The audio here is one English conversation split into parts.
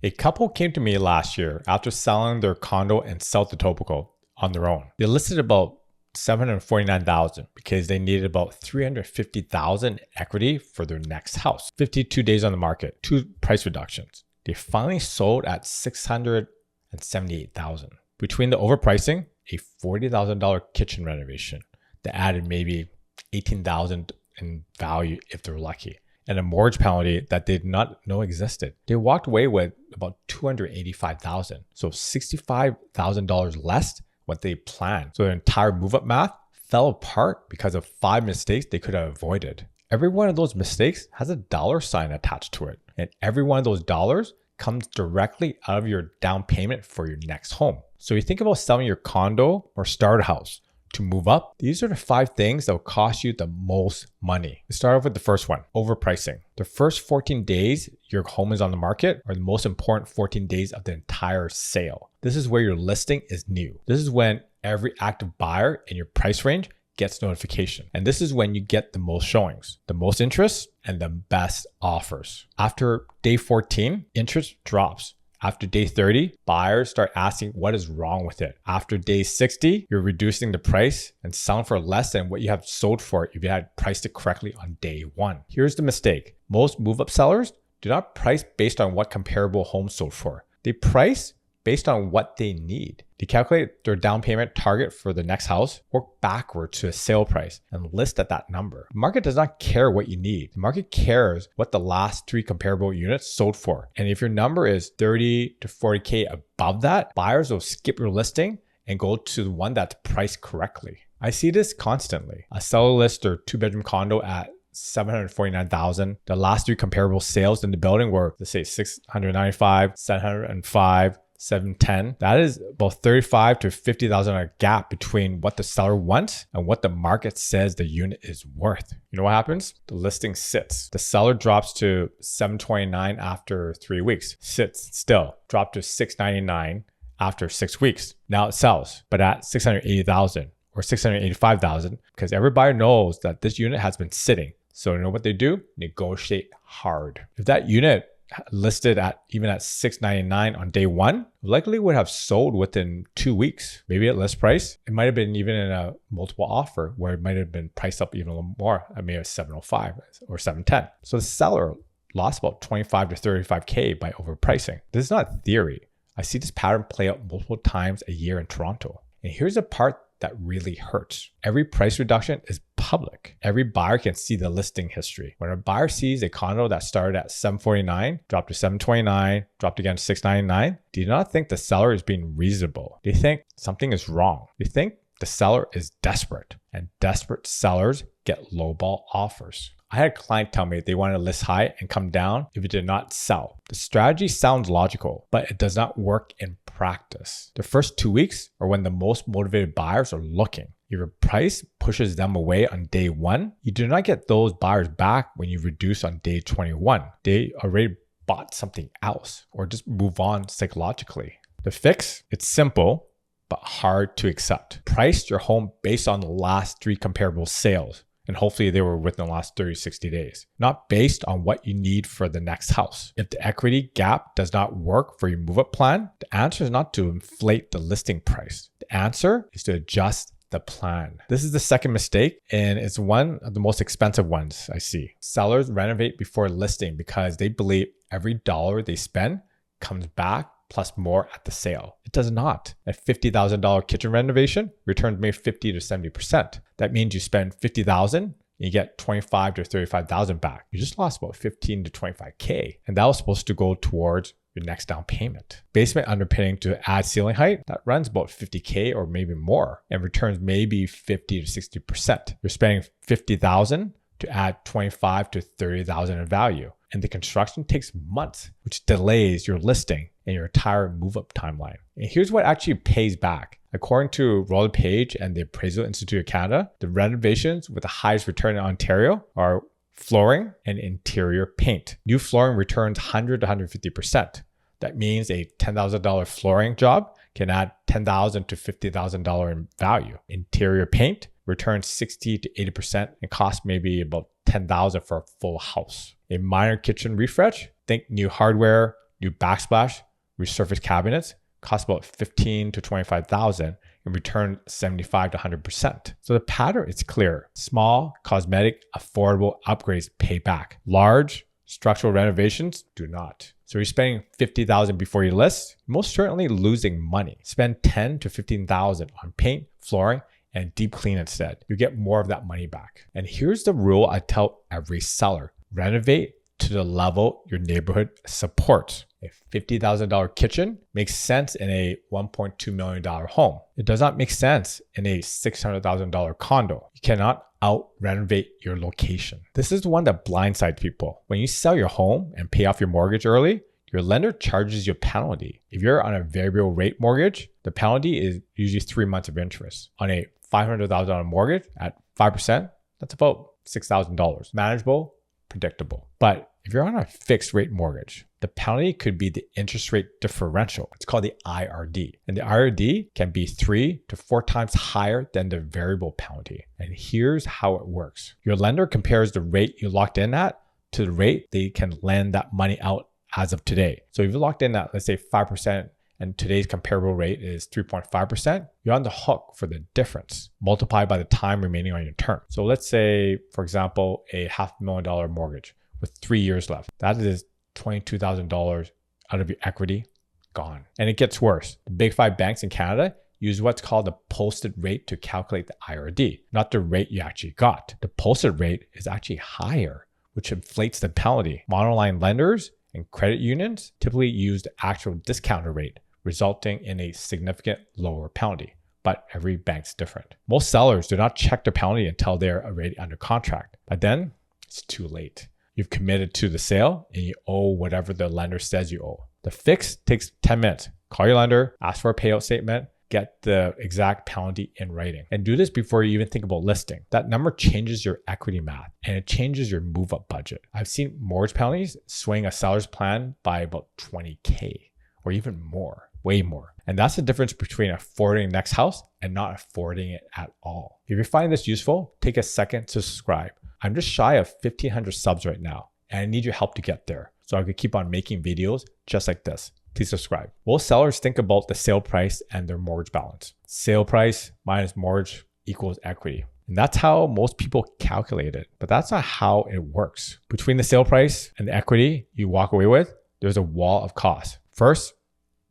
A couple came to me last year after selling their condo in South Etobicoke on their own. They listed about $749,000 because they needed about $350,000 equity for their next house. 52 days on the market, 2 price reductions. They finally sold at $678,000. Between the overpricing, a $40,000 kitchen renovation that added maybe $18,000 in value if they're lucky, and a mortgage penalty that they did not know existed. They walked away with about $285,000, so $65,000 less what they planned. So their entire move-up math fell apart because of 5 mistakes they could have avoided. Every one of those mistakes has a dollar sign attached to it, and every one of those dollars comes directly out of your down payment for your next home. So you think about selling your condo or starter house to move up. These are the 5 things that will cost you the most money. Let's start off with the first one, overpricing. The first 14 days your home is on the market are the most important 14 days of the entire sale. This is where your listing is new. This is when every active buyer in your price range gets notification. And this is when you get the most showings, the most interest, and the best offers. After day 14, interest drops. After day 30, buyers start asking what is wrong with it. After day 60, you're reducing the price and selling for less than what you have sold for if you had priced it correctly on day 1. Here's the mistake. Most move-up sellers do not price based on what comparable homes sold for. They price based on what they need. They calculate their down payment target for the next house, work backwards to a sale price, and list at that number. The market does not care what you need. The market cares what the last 3 comparable units sold for. And if your number is 30 to 40K above that, buyers will skip your listing and go to the one that's priced correctly. I see this constantly. A seller lists their 2-bedroom condo at $749,000. The last 3 comparable sales in the building were, let's say, $695, $705, $710. That is about $35,000 to $50,000 gap between what the seller wants and what the market says the unit is worth. You know what happens? The listing sits. The seller drops to $729 after 3 weeks. Sits still. Dropped to $699 after 6 weeks. Now it sells, but at $680,000 or $685,000 because every buyer knows that this unit has been sitting. So you know what they do? Negotiate hard. If that unit listed at even at $699 on day 1, likely would have sold within 2 weeks, maybe at list price. It might have been even in a multiple offer where it might have been priced up even a little more. I mean, $705 or $710. So the seller lost about $25,000 to $35,000 by overpricing. This is not theory. I see this pattern play out multiple times a year in Toronto. And here's the part that really hurts. Every price reduction is public. Every buyer can see the listing history. When a buyer sees a condo that started at $749, dropped to $729, dropped again to $699, do not think the seller is being reasonable. They think something is wrong. They think the seller is desperate, and desperate sellers get lowball offers. I had a client tell me they wanted to list high and come down if it did not sell. The strategy sounds logical, but it does not work in practice. The first 2 weeks are when the most motivated buyers are looking. If your price pushes them away on day 1, you do not get those buyers back when you reduce on day 21. They already bought something else or just move on psychologically. The fix, it's simple, but hard to accept. Price your home based on the last 3 comparable sales. And hopefully they were within the last 30, 60 days, not based on what you need for the next house. If the equity gap does not work for your move-up plan, the answer is not to inflate the listing price. The answer is to adjust the plan. This is the second mistake, and it's one of the most expensive ones I see. Sellers renovate before listing because they believe every dollar they spend comes back plus more at the sale. It does not. A $50,000 kitchen renovation returns maybe 50 to 70%. That means you spend $50,000 and you get $25,000 to $35,000 back. You just lost about $15,000 to $25,000. And that was supposed to go towards your next down payment. Basement underpinning to add ceiling height, that runs about $50,000 or maybe more and returns maybe 50 to 60%. You're spending $50,000 to add $25,000 to $30,000 in value. And the construction takes months, which delays your listing and your entire move-up timeline. And here's what actually pays back. According to LePage and the Appraisal Institute of Canada, the renovations with the highest return in Ontario are flooring and interior paint. New flooring returns 100 to 150%. That means a $10,000 flooring job can add $10,000 to $50,000 in value. Interior paint returns 60 to 80% and costs maybe about $10,000 for a full house. A minor kitchen refresh, think new hardware, new backsplash, resurface cabinets cost about $15,000 to $25,000 and return 75 to 100%. So the pattern is clear. Small, cosmetic, affordable upgrades pay back. Large, structural renovations do not. So you're spending $50,000 before you list, most certainly losing money. Spend $10,000 to $15,000 on paint, flooring, and deep clean instead. You get more of that money back. And here's the rule I tell every seller. Renovate to the level your neighborhood supports. A $50,000 kitchen makes sense in a $1.2 million home. It does not make sense in a $600,000 condo. You cannot out-renovate your location. This is the one that blindsides people. When you sell your home and pay off your mortgage early, your lender charges you a penalty. If you're on a variable rate mortgage, the penalty is usually 3 months of interest. On a $500,000 mortgage at 5%, that's about $6,000. Manageable, predictable. But if you're on a fixed rate mortgage, the penalty could be the interest rate differential. It's called the IRD. And the IRD can be 3 to 4 times higher than the variable penalty. And here's how it works. Your lender compares the rate you locked in at to the rate they can lend that money out as of today. So if you locked in at, let's say 5%, and today's comparable rate is 3.5%, you're on the hook for the difference multiplied by the time remaining on your term. So let's say, for example, a $500,000 mortgage with 3 years left. That is $22,000 out of your equity gone. And it gets worse. The big 5 banks in Canada use what's called the posted rate to calculate the IRD, not the rate you actually got. The posted rate is actually higher, which inflates the penalty. Monoline lenders and credit unions typically use the actual discounted rate, resulting in a significant lower penalty. But every bank's different. Most sellers do not check the penalty until they're already under contract. But then it's too late. You've committed to the sale and you owe whatever the lender says you owe. The fix takes 10 minutes. Call your lender, ask for a payout statement, get the exact penalty in writing. And do this before you even think about listing. That number changes your equity math and it changes your move-up budget. I've seen mortgage penalties swing a seller's plan by about $20,000 or even more, way more. And that's the difference between affording the next house and not affording it at all. If you find this useful, take a second to subscribe. I'm just shy of 1,500 subs right now, and I need your help to get there so I could keep on making videos just like this. Please subscribe. Most sellers think about the sale price and their mortgage balance. Sale price minus mortgage equals equity. And that's how most people calculate it, but that's not how it works. Between the sale price and the equity you walk away with, there's a wall of costs. First,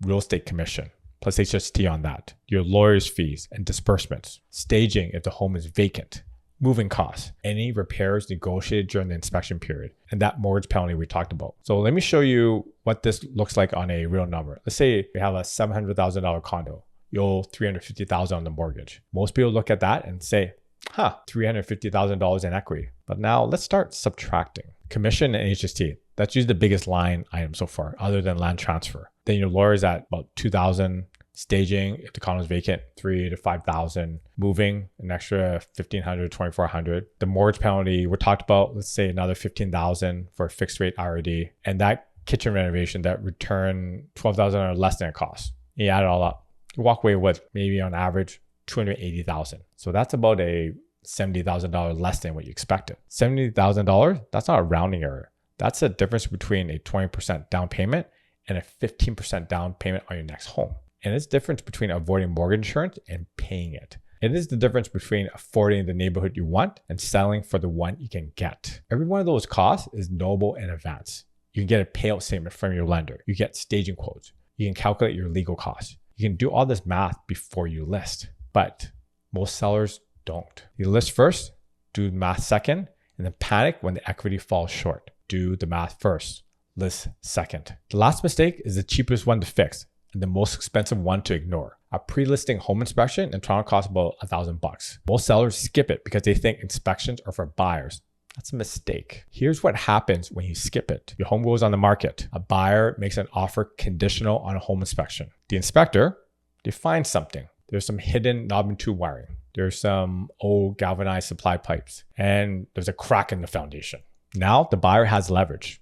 real estate commission, plus HST on that, your lawyer's fees and disbursements, staging if the home is vacant, moving costs, any repairs negotiated during the inspection period, and that mortgage penalty we talked about. So let me show you what this looks like on a real number. Let's say we have a $700,000 condo. You owe $350,000 on the mortgage. Most people look at that and say, $350,000 in equity. But now let's start subtracting. Commission and HST, that's usually the biggest line item so far, other than land transfer. Then your lawyer's at about $2,000. Staging, if the condo is vacant, $3,000 to $5,000. Moving, an extra $1,500 to $2,400. The mortgage penalty, we talked about, let's say another $15,000 for a fixed rate IRD. And that kitchen renovation, that return $12,000 or less than it costs. You add it all up, you walk away with maybe on average $280,000. So that's about a $70,000 less than what you expected. $70,000, that's not a rounding error. That's the difference between a 20% down payment and a 15% down payment on your next home. And it's the difference between avoiding mortgage insurance and paying it. It is the difference between affording the neighborhood you want and selling for the one you can get. Every one of those costs is knowable in advance. You can get a payout statement from your lender. You get staging quotes. You can calculate your legal costs. You can do all this math before you list. But most sellers don't. You list first, do the math second, and then panic when the equity falls short. Do the math first, list second. The last mistake is the cheapest one to fix and the most expensive one to ignore. A pre-listing home inspection in Toronto costs about $1,000. Most sellers skip it because they think inspections are for buyers. That's a mistake. Here's what happens when you skip it. Your home goes on the market. A buyer makes an offer conditional on a home inspection. The inspector, they find something. There's some hidden knob and tube wiring. There's some old galvanized supply pipes, and there's a crack in the foundation. Now the buyer has leverage.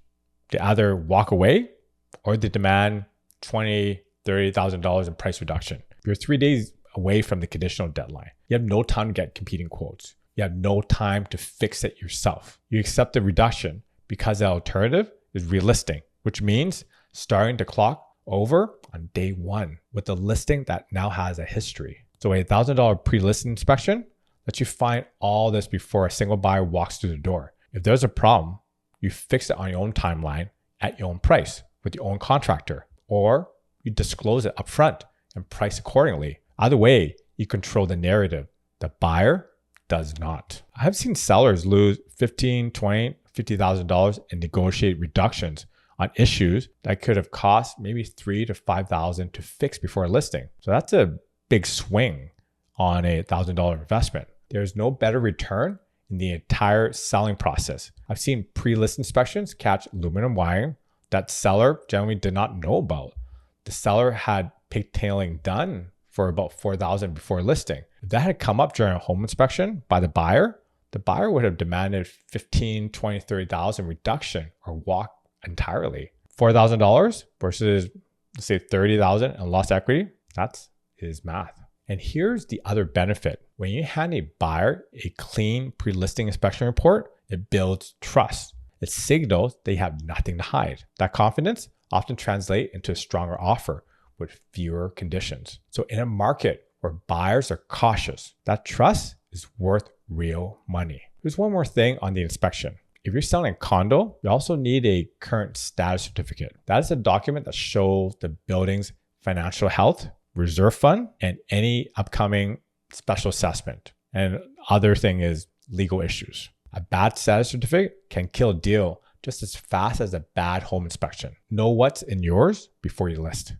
They either walk away or they demand $20,000, $30,000 in price reduction. You're 3 days away from the conditional deadline. You have no time to get competing quotes. You have no time to fix it yourself. You accept the reduction because the alternative is relisting, which means starting to clock over on day one with the listing that now has a history. So a $1,000 pre-listing inspection lets you find all this before a single buyer walks through the door. If there's a problem, you fix it on your own timeline at your own price with your own contractor, or you disclose it upfront and price accordingly. Either way, you control the narrative. The buyer does not. I have seen sellers lose $15,000, $20,000, $50,000 in negotiate reductions on issues that could have cost maybe $3,000 to $5,000 to fix before a listing. So that's a big swing on a $1,000 investment. There's no better return in the entire selling process. I've seen pre-list inspections catch aluminum wiring that seller generally did not know about. The seller had pigtailing done for about $4,000 before listing. If that had come up during a home inspection by the buyer would have demanded $15,000, $20,000, $30,000 reduction or walk entirely. $4,000 versus, let's say, $30,000 and lost equity, that is math. And here's the other benefit. When you hand a buyer a clean pre-listing inspection report, it builds trust. It signals they have nothing to hide. That confidence often translates into a stronger offer with fewer conditions. So in a market where buyers are cautious, that trust is worth real money. There's one more thing on the inspection. If you're selling a condo, you also need a current status certificate. That is a document that shows the building's financial health, reserve fund, and any upcoming special assessment. And other thing is legal issues. A bad status certificate can kill a deal just as fast as a bad home inspection. Know what's in yours before you list.